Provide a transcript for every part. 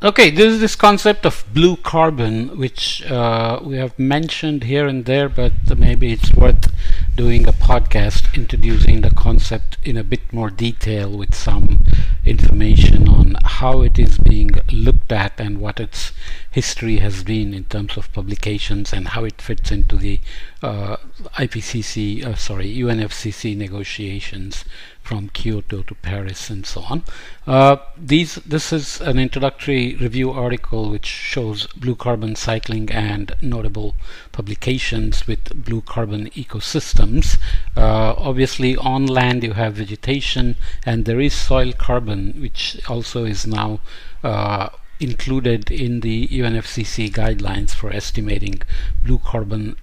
Okay, this is this concept of blue carbon, which we have mentioned here and there, but maybe it's worth doing a podcast introducing the concept in a bit more detail with some information on how it is being looked at and what its history has been in terms of publications and how it fits into the UNFCCC negotiations from Kyoto to Paris and so on. This is an introductory review article which shows blue carbon cycling and notable publications with blue carbon ecosystems. Obviously, on land you have vegetation, and there is soil carbon, which also is now included in the UNFCCC guidelines for estimating blue carbon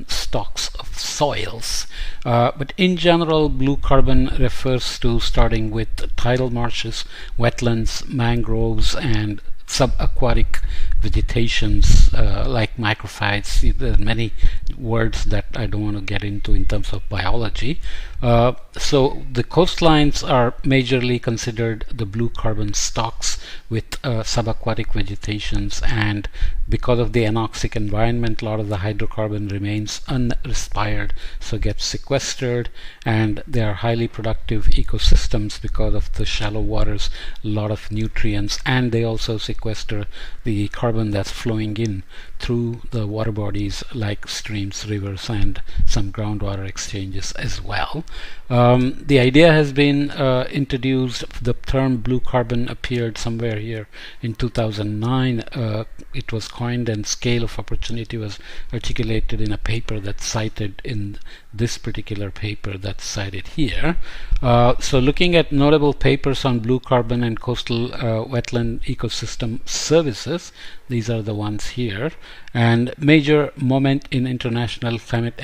stocks of soils. But in general, blue carbon refers to starting with tidal marshes, wetlands, mangroves, and subaquatic vegetations like macrophytes. There are many words that I don't want to get into in terms of biology. So the coastlines are majorly considered the blue carbon stocks with subaquatic vegetations, and because of the anoxic environment, a lot of the hydrocarbon remains unrespired, so gets sequestered, and they are highly productive ecosystems because of the shallow waters, a lot of nutrients, and they also sequester the carbon that's flowing in through the water bodies like streams, rivers, and some groundwater exchanges as well. The idea has been introduced. The term blue carbon appeared somewhere here in 2009. It was coined, and scale of opportunity was articulated in a paper that's cited in this particular paper that's cited here. So looking at notable papers on blue carbon and coastal wetland ecosystem services, these are the ones here. And major moment in international climate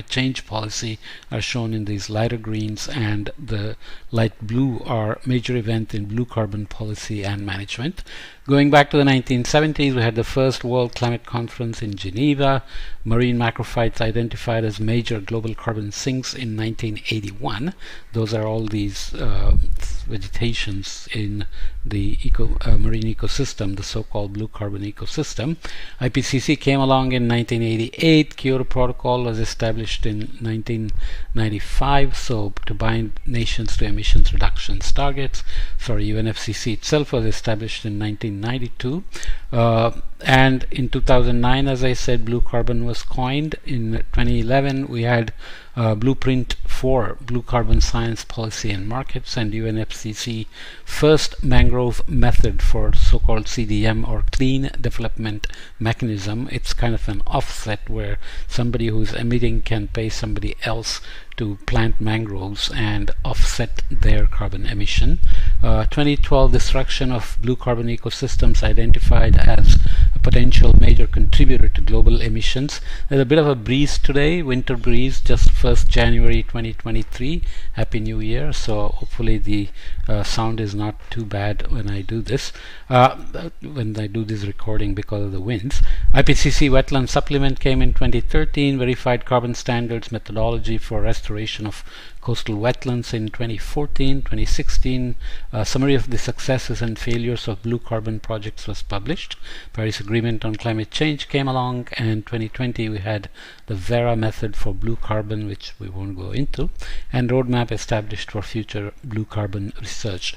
change policy are shown in these lighter greens, and the light blue are major event in blue carbon policy and management. Going back to the 1970s, we had the first World Climate Conference in Geneva. Marine macrophytes identified as major global carbon sinks in 1981. Those are all these vegetations in the marine ecosystem, the so-called blue carbon ecosystem. IPCC came along in 1988. Kyoto Protocol was established in 1995, so to bind nations to emissions reductions targets. UNFCCC itself was established in 1992. And in 2009, as I said, blue carbon was coined. In 2011, we had Blueprint for Blue Carbon Science Policy and Markets, and UNFCCC first mangrove method for so-called CDM, or Clean Development Mechanism. It's kind of an offset where somebody who's emitting can pay somebody else to plant mangroves and offset their carbon emission. 2012 destruction of blue carbon ecosystems identified as a potential major contributor to global emissions. There's a bit of a breeze today, winter breeze, just 1st January 2023. Happy New Year. So hopefully the sound is not too bad when I do this, recording because of the winds. IPCC wetland supplement came in 2013, verified carbon standards methodology for restoration of coastal wetlands in 2014. 2016, a summary of the successes and failures of blue carbon projects was published. Paris Agreement on Climate Change came along, and 2020 we had the Vera method for blue carbon, which we won't go into, and roadmap established for future blue carbon research.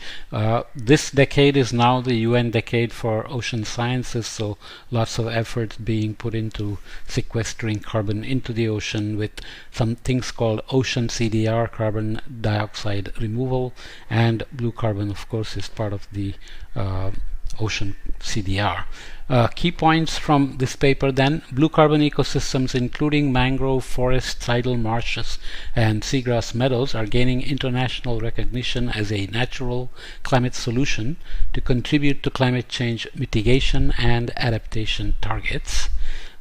This decade is now the UN decade for ocean sciences, so lots of efforts being put into sequestering carbon into the ocean with some things called ocean CDR, carbon dioxide removal, and blue carbon, of course, is part of the ocean CDR. Key points from this paper then: blue carbon ecosystems including mangrove forests, tidal marshes, and seagrass meadows are gaining international recognition as a natural climate solution to contribute to climate change mitigation and adaptation targets.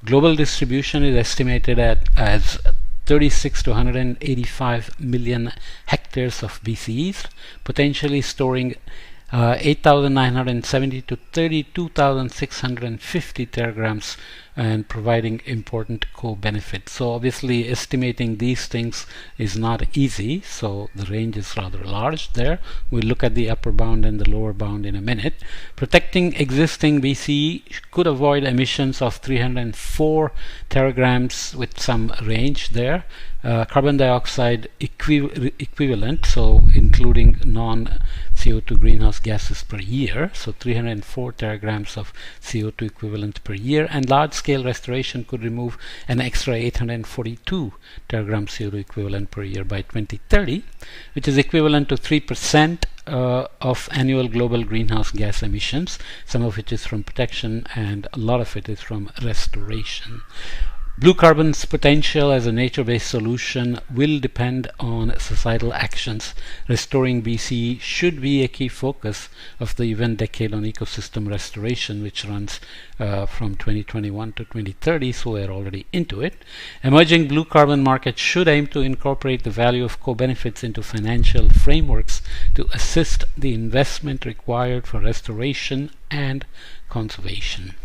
Global distribution is estimated as 36 to 185 million hectares of BCEs, potentially storing 8,970 to 32,650 teragrams, and providing important co-benefits. So obviously estimating these things is not easy, so the range is rather large there. We'll look at the upper bound and the lower bound in a minute. Protecting existing BCE could avoid emissions of 304 teragrams with some range there. Carbon dioxide equivalent, so including non-CO2 greenhouse gases per year, so 304 teragrams of CO2 equivalent per year, and large-scale restoration could remove an extra 842 teragrams CO2 equivalent per year by 2030, which is equivalent to 3% of annual global greenhouse gas emissions, some of which is from protection and a lot of it is from restoration. Blue carbon's potential as a nature-based solution will depend on societal actions. Restoring BCE should be a key focus of the event decade on ecosystem restoration, which runs from 2021 to 2030, so we're already into it. Emerging blue carbon markets should aim to incorporate the value of co-benefits into financial frameworks to assist the investment required for restoration and conservation.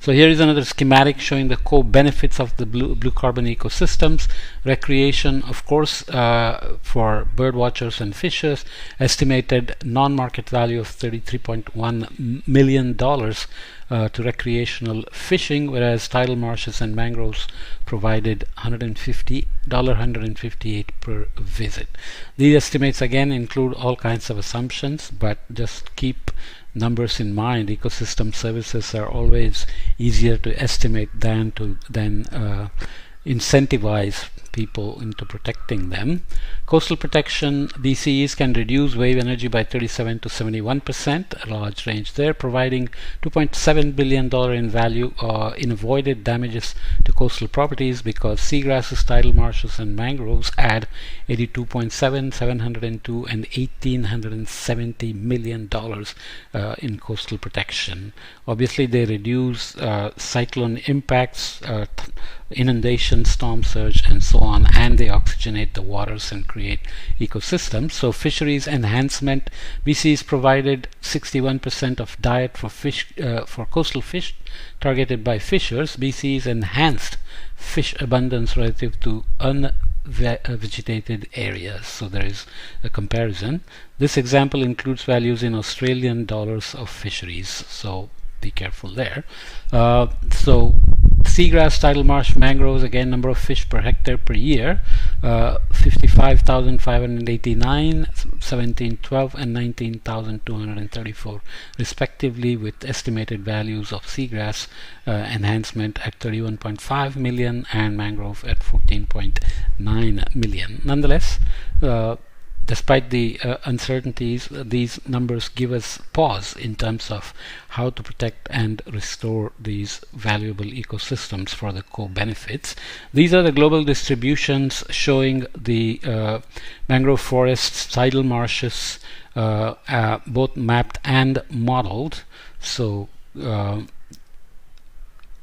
So here is another schematic showing the co-benefits of the blue carbon ecosystems. Recreation, of course, for bird watchers and fishers, estimated non-market value of $33.1 million to recreational fishing, whereas tidal marshes and mangroves provided $158 per visit. These estimates again include all kinds of assumptions, but just keep numbers in mind. Ecosystem services are always easier to estimate than incentivize people into protecting them. Coastal protection, BCEs can reduce wave energy by 37 to 71%, a large range there, providing $2.7 billion in value in avoided damages to coastal properties, because seagrasses, tidal marshes, and mangroves add 82.7, 702, and $1,870 million in coastal protection. Obviously, they reduce cyclone impacts, inundation, storm surge, and so on, and they oxygenate the waters and create ecosystems. So fisheries enhancement, BCEs provided 61% of diet for fish for coastal fish targeted by fishers. BCEs enhanced fish abundance relative to unvegetated areas, so there is a comparison. This example includes values in Australian dollars of fisheries, so be careful there. So seagrass, tidal marsh, mangroves, again, number of fish per hectare per year, 55,589, 1712, and 19,234 respectively, with estimated values of seagrass enhancement at 31.5 million and mangrove at 14.9 million. Nonetheless, despite the uncertainties, these numbers give us pause in terms of how to protect and restore these valuable ecosystems for the co-benefits. These are the global distributions showing the mangrove forests, tidal marshes, both mapped and modeled. So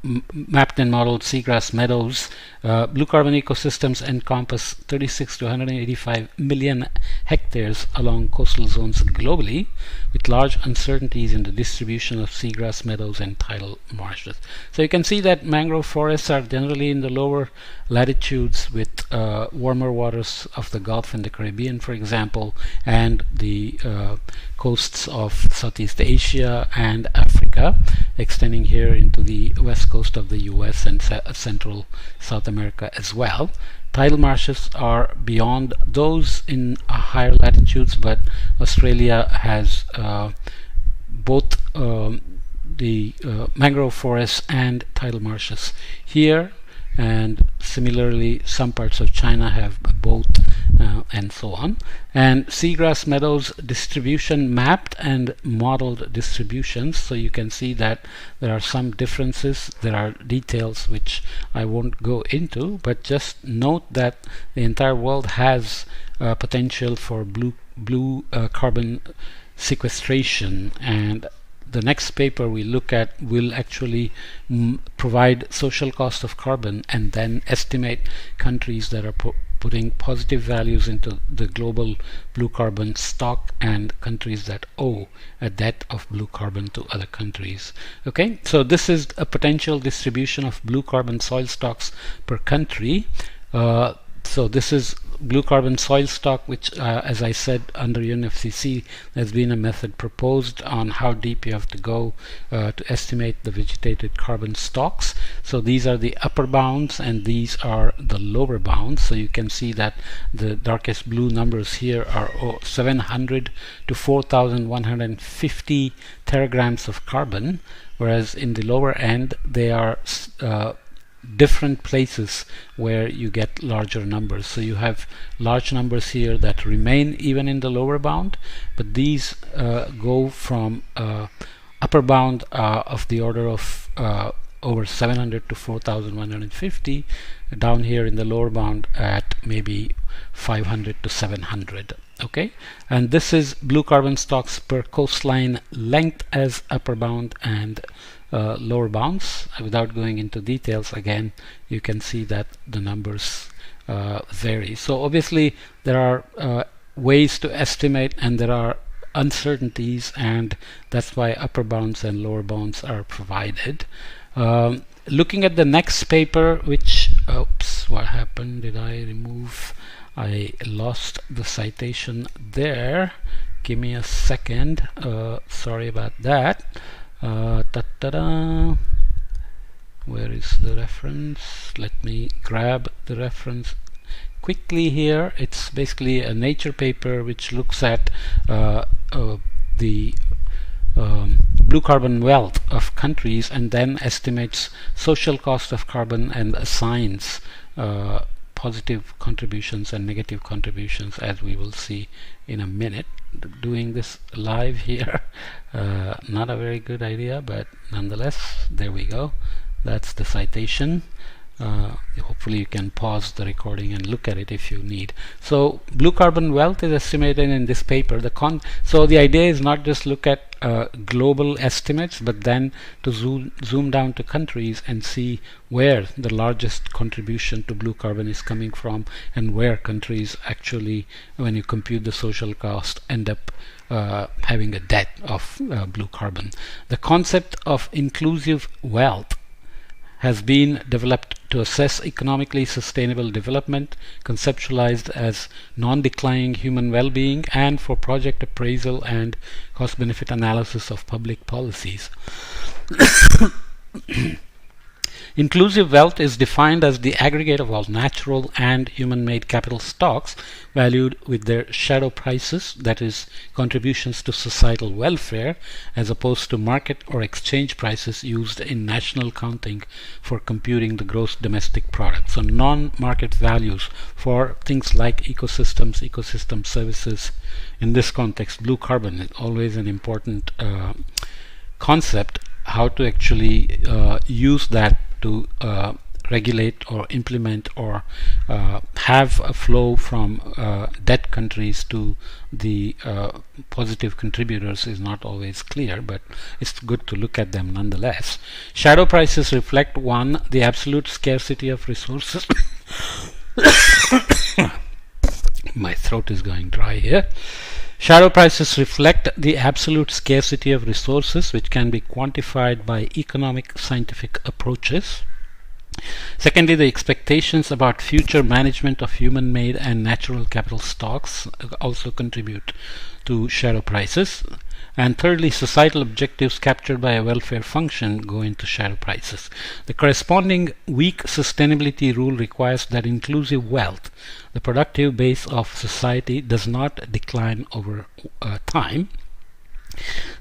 mapped and modeled seagrass meadows. Blue carbon ecosystems encompass 36 to 185 million hectares along coastal zones globally, with large uncertainties in the distribution of seagrass meadows and tidal marshes. So you can see that mangrove forests are generally in the lower latitudes, with warmer waters of the Gulf and the Caribbean, for example, and the coasts of Southeast Asia and Africa, extending here into the west coast of the US and central South America as well. Tidal marshes are beyond those in higher latitudes, but Australia has both the mangrove forests and tidal marshes here, and similarly some parts of China have both, and so on. And seagrass meadows distribution, mapped and modeled distributions, so you can see that there are some differences. There are details which I won't go into, but just note that the entire world has potential for blue carbon sequestration, and the next paper we look at will actually provide social cost of carbon and then estimate countries that are putting positive values into the global blue carbon stock and countries that owe a debt of blue carbon to other countries. Okay, so this is a potential distribution of blue carbon soil stocks per country. So this is blue carbon soil stock, which as I said, under UNFCCC there's been a method proposed on how deep you have to go to estimate the vegetated carbon stocks. So these are the upper bounds and these are the lower bounds. So you can see that the darkest blue numbers here are 700 to 4,150 teragrams of carbon, whereas in the lower end they are different places where you get larger numbers. So you have large numbers here that remain even in the lower bound, but these go from upper bound of the order of over 700 to 4,150 down here in the lower bound at maybe 500 to 700. Okay, and this is blue carbon stocks per coastline length as upper bound and lower bounds. Without going into details, again you can see that the numbers vary. So obviously there are ways to estimate and there are uncertainties, and that's why upper bounds and lower bounds are provided. Looking at the next paper, which oops, what happened? Did I remove? I lost the citation there. Give me a second. Sorry about that. Where is the reference? Let me grab the reference quickly here. It's basically a Nature paper which looks at the blue carbon wealth of countries and then estimates social cost of carbon and assigns positive contributions and negative contributions, as we will see in a minute. Doing this live here, not a very good idea, but nonetheless, there we go. That's the citation. Hopefully you can pause the recording and look at it if you need. So blue carbon wealth is estimated in this paper. So the idea is not just look at global estimates, but then to zoom down to countries and see where the largest contribution to blue carbon is coming from and where countries actually, when you compute the social cost, end up having a debt of blue carbon. The concept of inclusive wealth has been developed to assess economically sustainable development, conceptualized as non-declining human well-being, and for project appraisal and cost-benefit analysis of public policies. Inclusive wealth is defined as the aggregate of all natural and human-made capital stocks valued with their shadow prices, that is, contributions to societal welfare, as opposed to market or exchange prices used in national accounting for computing the gross domestic product. So non-market values for things like ecosystems, ecosystem services. In this context, blue carbon is always an important concept, how to actually use that to regulate or implement or have a flow from debt countries to the positive contributors is not always clear, but it's good to look at them nonetheless. Shadow prices reflect, one, the absolute scarcity of resources. My throat is going dry here. Shadow prices reflect the absolute scarcity of resources, which can be quantified by economic scientific approaches. Secondly, the expectations about future management of human-made and natural capital stocks also contribute to shadow prices. And thirdly, societal objectives captured by a welfare function go into shadow prices. The corresponding weak sustainability rule requires that inclusive wealth, the productive base of society, does not decline over time.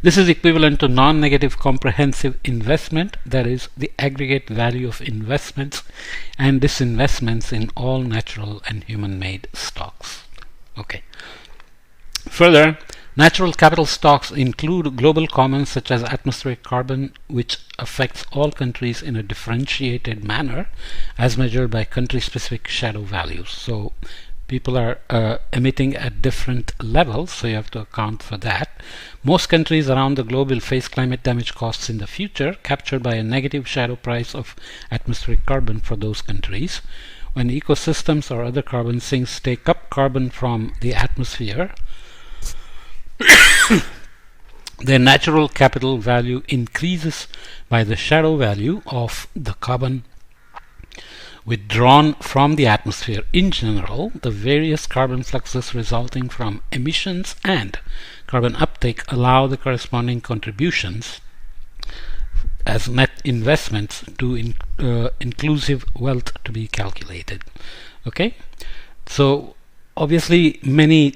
This is equivalent to non-negative comprehensive investment, that is, the aggregate value of investments and disinvestments in all natural and human-made stocks. Okay. Further, natural capital stocks include global commons such as atmospheric carbon, which affects all countries in a differentiated manner as measured by country-specific shadow values. So people are emitting at different levels, so you have to account for that. Most countries around the globe will face climate damage costs in the future, captured by a negative shadow price of atmospheric carbon for those countries. When ecosystems or other carbon sinks take up carbon from the atmosphere, their natural capital value increases by the shadow value of the carbon withdrawn from the atmosphere. In general, the various carbon fluxes resulting from emissions and carbon uptake allow the corresponding contributions as net investments to inclusive wealth to be calculated. Okay, so obviously many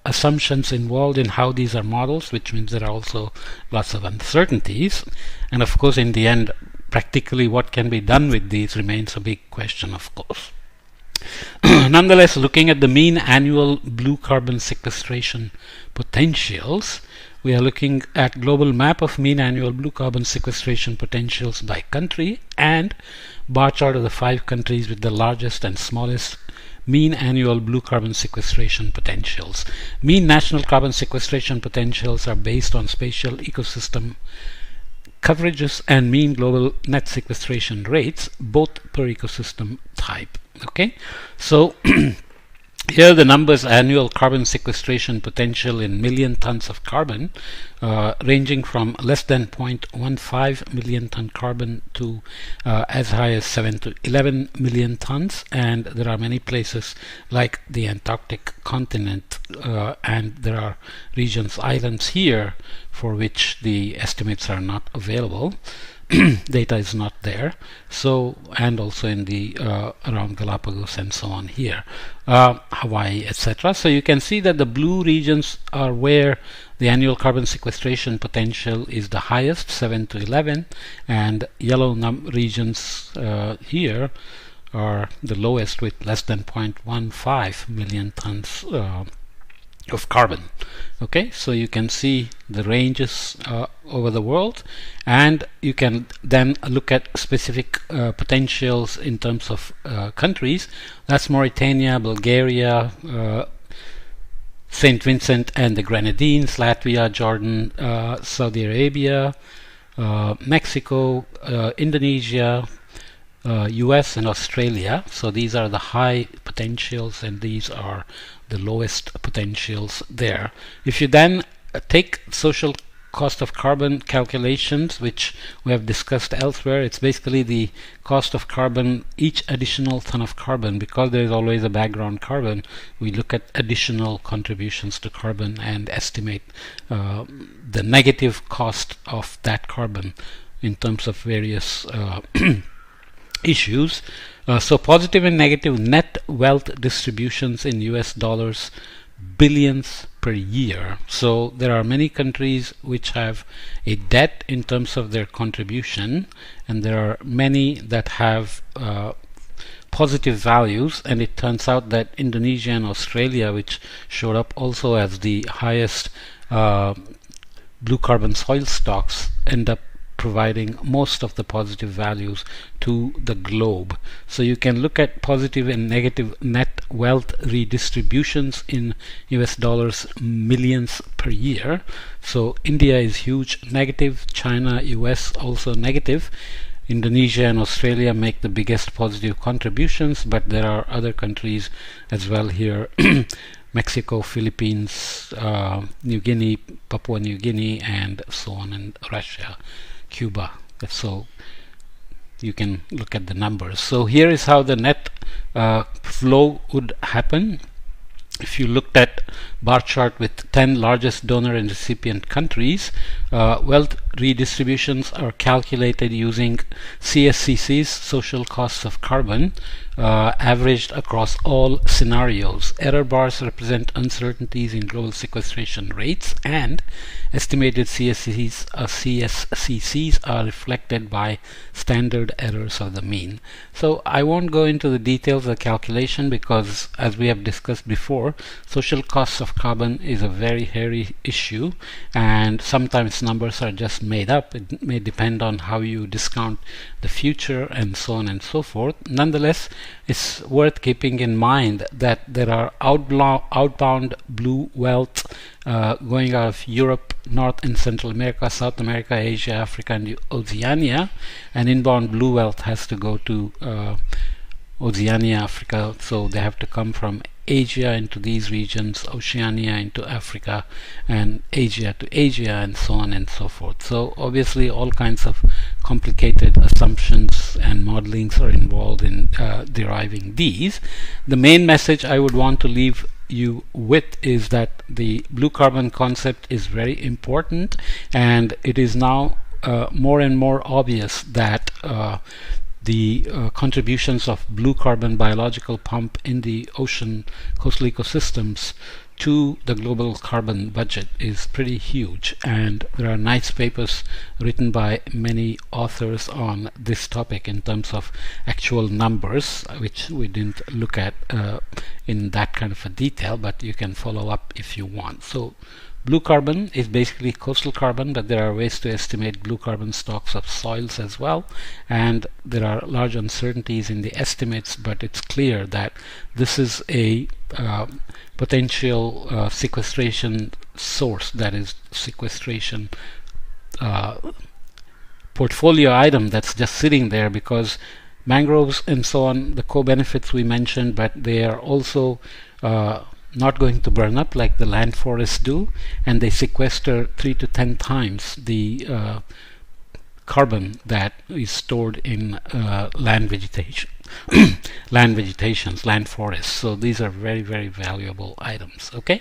assumptions involved in how these are models, which means there are also lots of uncertainties, and of course in the end practically what can be done with these remains a big question, of course. Nonetheless, looking at the mean annual blue carbon sequestration potentials, we are looking at global map of mean annual blue carbon sequestration potentials by country and bar chart of the 5 countries with the largest and smallest mean annual blue carbon sequestration potentials. Mean national carbon sequestration potentials are based on spatial ecosystem coverages and mean global net sequestration rates, both per ecosystem type. Okay, so here are the numbers: annual carbon sequestration potential in million tons of carbon, ranging from less than 0.15 million ton carbon to as high as 7 to 11 million tons. And there are many places like the Antarctic continent, and there are regions, islands here, for which the estimates are not available. Data is not there. So, and also in the around Galapagos and so on here, Hawaii, etc. So you can see that the blue regions are where the annual carbon sequestration potential is the highest, 7 to 11, and yellow regions here are the lowest with less than 0.15 million tons of carbon. Okay, so you can see the ranges over the world, and you can then look at specific potentials in terms of countries. That's Mauritania, Bulgaria, St. Vincent and the Grenadines, Latvia, Jordan, Saudi Arabia, Mexico, Indonesia, US and Australia. So these are the high potentials and these are the lowest potentials there. If you then take social cost of carbon calculations, which we have discussed elsewhere, it's basically the cost of carbon, each additional ton of carbon. Because there is always a background carbon, we look at additional contributions to carbon and estimate the negative cost of that carbon in terms of various issues. So positive and negative net wealth distributions in US dollars, billions per year. So there are many countries which have a debt in terms of their contribution, and there are many that have positive values, and it turns out that Indonesia and Australia, which showed up also as the highest blue carbon soil stocks, end up providing most of the positive values to the globe. So you can look at positive and negative net wealth redistributions in US dollars, millions per year. So India is huge, negative. China, US also negative. Indonesia and Australia make the biggest positive contributions, but there are other countries as well here. Mexico, Philippines, New Guinea, Papua New Guinea, and so on, and Russia, Cuba. So you can look at the numbers. So here is how the net flow would happen. If you looked at bar chart with 10 largest donor and recipient countries, wealth redistributions are calculated using CSCC's social costs of carbon, averaged across all scenarios. Error bars represent uncertainties in global sequestration rates, and estimated CSCCs are reflected by standard errors of the mean. So I won't go into the details of the calculation because, as we have discussed before, social costs of carbon is a very hairy issue, and sometimes numbers are just made up. It may depend on how you discount the future and so on and so forth. Nonetheless, it's worth keeping in mind that there are outbound blue wealth going out of Europe, North and Central America, South America, Asia, Africa and Oceania, and inbound blue wealth has to go to Oceania, Africa, so they have to come from Asia into these regions, Oceania into Africa, and Asia to Asia, and so on and so forth. So obviously all kinds of complicated assumptions and modelings are involved in deriving these. The main message I would want to leave you with is that the blue carbon concept is very important, and it is now more and more obvious that the contributions of blue carbon biological pump in the ocean coastal ecosystems to the global carbon budget is pretty huge, and there are nice papers written by many authors on this topic in terms of actual numbers, which we didn't look at in that kind of a detail, but you can follow up if you want. So blue carbon is basically coastal carbon, but there are ways to estimate blue carbon stocks of soils as well, and there are large uncertainties in the estimates, but it's clear that this is a potential sequestration source, that is sequestration portfolio item that's just sitting there, because mangroves and so on, the co-benefits we mentioned, but they are also not going to burn up like the land forests do, and they sequester 3 to 10 times the carbon that is stored in land vegetation, land forests. So these are very, very valuable items. Okay.